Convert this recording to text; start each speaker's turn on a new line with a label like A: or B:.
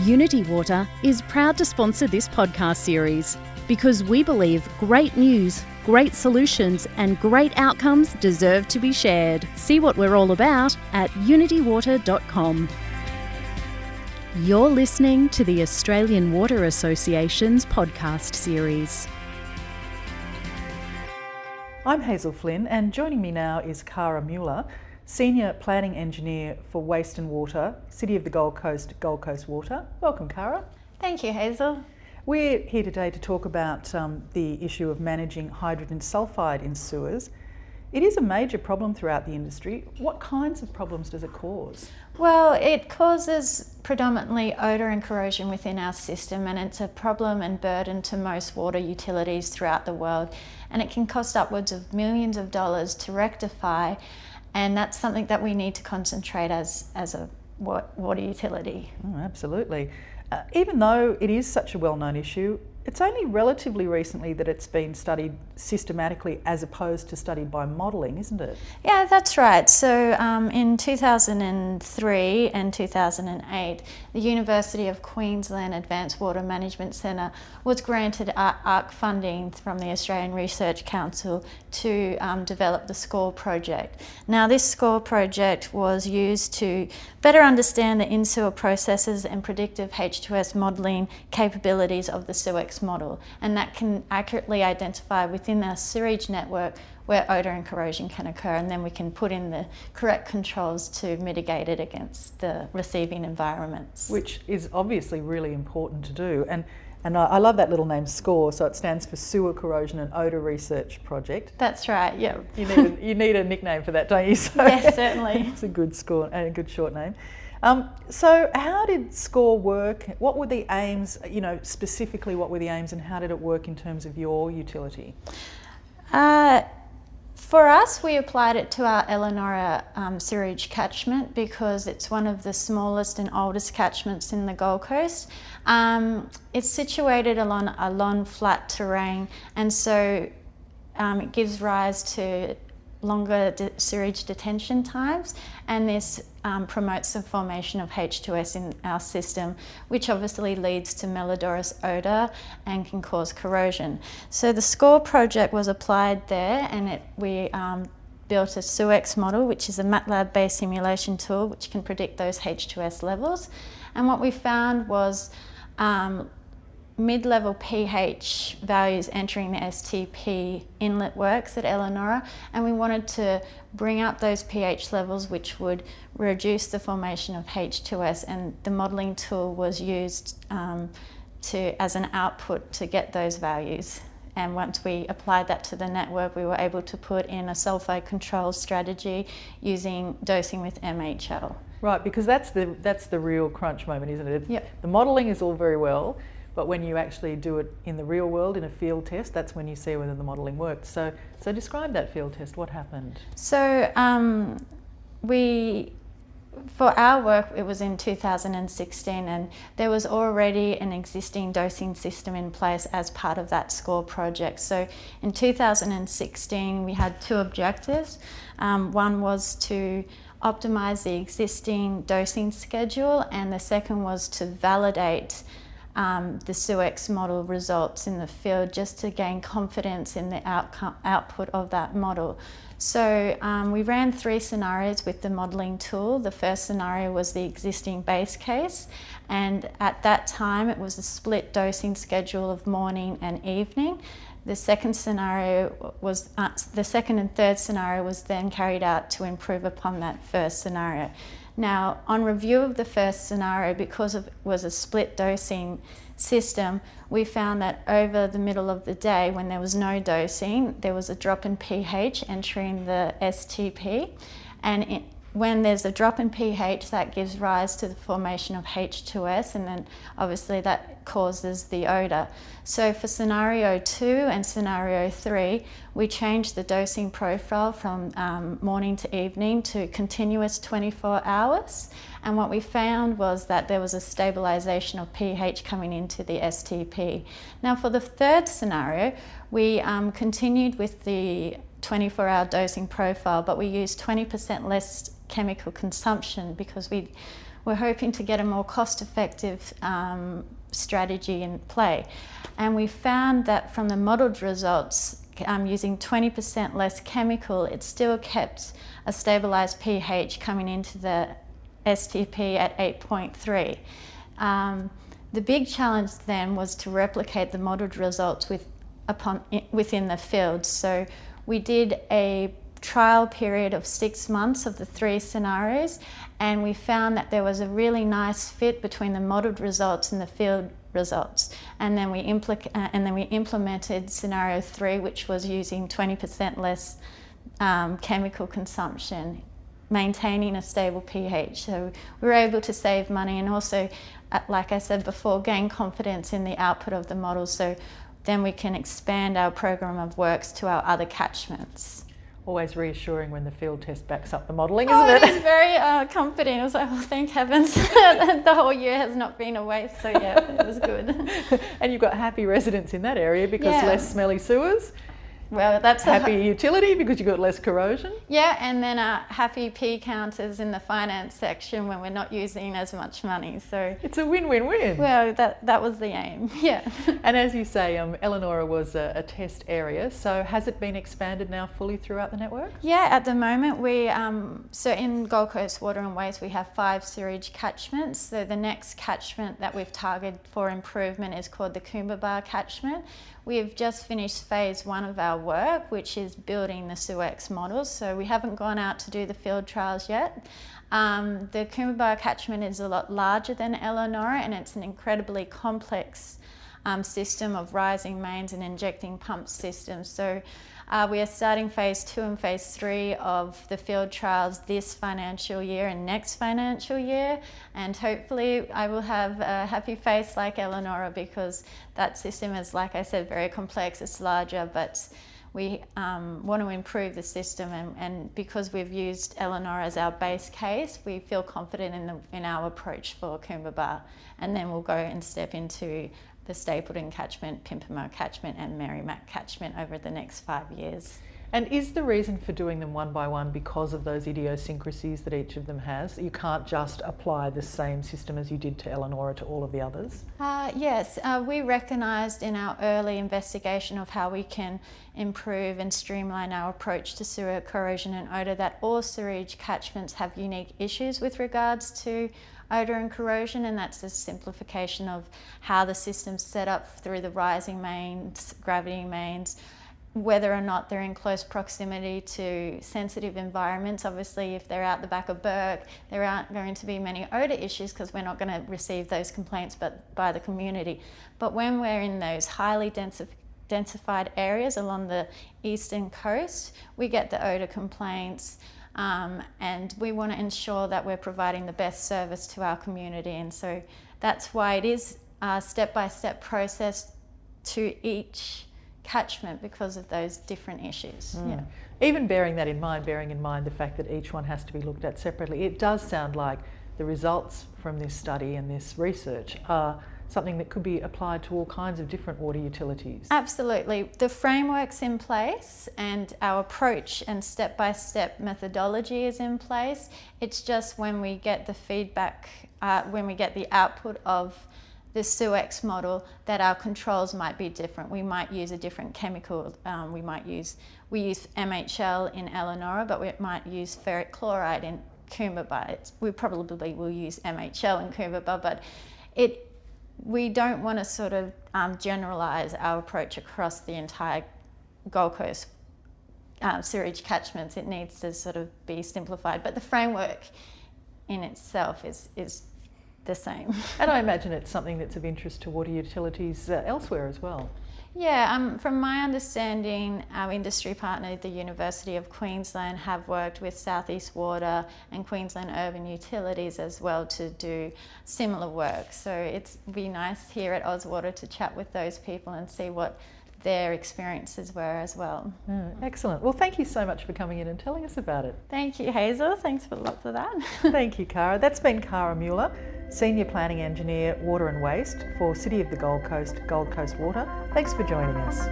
A: Unity Water is proud to sponsor this podcast series because we believe great news, great solutions and great outcomes deserve to be shared. See what we're all about at unitywater.com. You're listening to the Australian Water Association's podcast series.
B: I'm Hazel Flynn, and joining me now is Cara Mueller, Senior Planning Engineer for Waste and Water, City of the Gold Coast Water. Welcome, Cara.
C: Thank you, Hazel.
B: We're here today to talk about the issue of managing hydrogen sulphide in sewers. It is a major problem throughout the industry. What kinds of problems does it cause?
C: Well, it causes predominantly odour and corrosion within our system, and it's a problem and burden to most water utilities throughout the world, and it can cost upwards of millions of dollars to rectify, and that's something that we need to concentrate as a water utility.
B: Oh, absolutely. Even though it is such a well-known issue, it's only relatively recently that it's been studied systematically as opposed to studied by modelling, isn't it?
C: Yeah, that's right. So in 2003 and 2008, the University of Queensland Advanced Water Management Centre was granted ARC funding from the Australian Research Council to develop the SCORE project. Now, this SCORE project was used to better understand the in-sewer processes and predictive H2S modelling capabilities of the SEWEX model, and that can accurately identify within our sewage network where odour and corrosion can occur, and then we can put in the correct controls to mitigate it against the receiving environments.
B: Which is obviously really important to do. And I love that little name, SCORE, so it stands for Sewer Corrosion and Odour Research Project.
C: That's right, yeah.
B: You need a nickname for that, don't you? So
C: yes, certainly.
B: It's a good SCORE and a good short name. So how did SCORE work? What were the aims, specifically what were the aims, and how did it work in terms of your utility?
C: For us, we applied it to our Elanora sewerage catchment because it's one of the smallest and oldest catchments in the Gold Coast. It's situated along a long flat terrain, and so it gives rise to longer sewage detention times, and this promotes the formation of H2S in our system, which obviously leads to malodorous odour and can cause corrosion. So the SCORE project was applied there, and we built a SEWEX model, which is a MATLAB-based simulation tool which can predict those H2S levels. And what we found was mid-level pH values entering the STP inlet works at Elanora, and we wanted to bring up those pH levels which would reduce the formation of H2S, and the modelling tool was used as an output to get those values. And once we applied that to the network, we were able to put in a sulphide control strategy using dosing with MHL.
B: Right, because that's the real crunch moment, isn't it?
C: Yep.
B: The modelling is all very well, but when you actually do it in the real world, in a field test, that's when you see whether the modelling worked. So describe that field test. What happened?
C: So for our work, it was in 2016, and there was already an existing dosing system in place as part of that SCORE project. So in 2016, we had two objectives. One was to optimise the existing dosing schedule, and the second was to validate the SEWEX model results in the field, just to gain confidence in the output of that model. So we ran 3 scenarios with the modelling tool. The first scenario was the existing base case, and at that time it was a split dosing schedule of morning and evening. The second scenario was the second and third scenario was then carried out to improve upon that first scenario. Now, on review of the first scenario, because it was a split dosing system, we found that over the middle of the day, when there was no dosing, there was a drop in pH entering the STP, and when there's a drop in pH, that gives rise to the formation of H2S, and then obviously that causes the odour. So for scenario 2 and scenario 3, we changed the dosing profile from morning to evening to continuous 24 hours. And what we found was that there was a stabilisation of pH coming into the STP. Now for the third scenario, we continued with the 24-hour dosing profile, but we used 20% less chemical consumption because we we're hoping to get a more cost-effective strategy in play. And we found that from the modelled results, using 20% less chemical, it still kept a stabilised pH coming into the STP at 8.3. The big challenge then was to replicate the modelled results within the field. So we did a trial period of 6 months of the 3 scenarios, and we found that there was a really nice fit between the modelled results and the field results. And then we implemented scenario 3, which was using 20% less chemical consumption, maintaining a stable pH. So we were able to save money and also, like I said before, gain confidence in the output of the model, so then we can expand our program of works to our other catchments.
B: Always reassuring when the field test backs up the modelling, isn't it?
C: It is very comforting. I was like, oh, thank heavens, the whole year has not been a waste. So yeah, it was good.
B: And you've got happy residents in that area because less smelly sewers.
C: Well, that's
B: happy utility because you've got less corrosion.
C: Yeah, and then happy P counters in the finance section when we're not using as much money. So
B: it's a win-win-win.
C: Well, that was the aim. Yeah.
B: And as you say, Elanora was a test area. So has it been expanded now fully throughout the network?
C: Yeah, at the moment we so in Gold Coast Water and Waste we have 5 sewerage catchments. So the next catchment that we've targeted for improvement is called the Coomba catchment. We've just finished phase 1 of our work, which is building the SewerX models. So we haven't gone out to do the field trials yet. The Coomba catchment is a lot larger than Elanora, and it's an incredibly complex system of rising mains and injecting pump systems. So we are starting phase 2 and phase 3 of the field trials this financial year and next financial year, and hopefully I will have a happy face like Elanora, because that system is, like I said, very complex. It's larger, but we want to improve the system, and because we've used Elanora as our base case, we feel confident in our approach for Coomba, and then we'll go and step into the Stapleton catchment, Pimpama catchment and Merrimack catchment over the next 5 years.
B: And is the reason for doing them one by one because of those idiosyncrasies that each of them has? You can't just apply the same system as you did to Elanora to all of the others?
C: Yes, we recognised in our early investigation of how we can improve and streamline our approach to sewer corrosion and odour that all sewerage catchments have unique issues with regards to odour and corrosion, and that's the simplification of how the system's set up through the rising mains, gravity mains, whether or not they're in close proximity to sensitive environments. Obviously, if they're out the back of Bourke, there aren't going to be many odour issues because we're not going to receive those complaints by the community. But when we're in those highly densified areas along the eastern coast, we get the odour complaints. And we want to ensure that we're providing the best service to our community, and so that's why it is a step-by-step process to each catchment because of those different issues. Yeah.
B: Even bearing in mind the fact that each one has to be looked at separately, it does sound like the results from this study and this research are something that could be applied to all kinds of different water utilities.
C: Absolutely. The framework's in place and our approach and step-by-step methodology is in place. It's just when we get the feedback, when we get the output of the SewerX model, that our controls might be different. We might use a different chemical. We use MHL in Elanora, but we might use ferric chloride in Coomba. We probably will use MHL in Coomba, but we don't want to sort of generalise our approach across the entire Gold Coast sewerage catchments. It needs to sort of be simplified, but the framework in itself is the same.
B: And I imagine it's something that's of interest to water utilities elsewhere as well.
C: Yeah, from my understanding, our industry partner, the University of Queensland, have worked with South East Water and Queensland Urban Utilities as well to do similar work. So it'd be nice here at Ozwater to chat with those people and see what their experiences were as well.
B: Excellent. Well, thank you so much for coming in and telling us about it.
C: Thank you, Hazel. Thanks for lots of that.
B: Thank you, Cara. That's been Cara Mueller, Senior Planning Engineer, Water and Waste for City of the Gold Coast, Gold Coast Water. Thanks for joining us.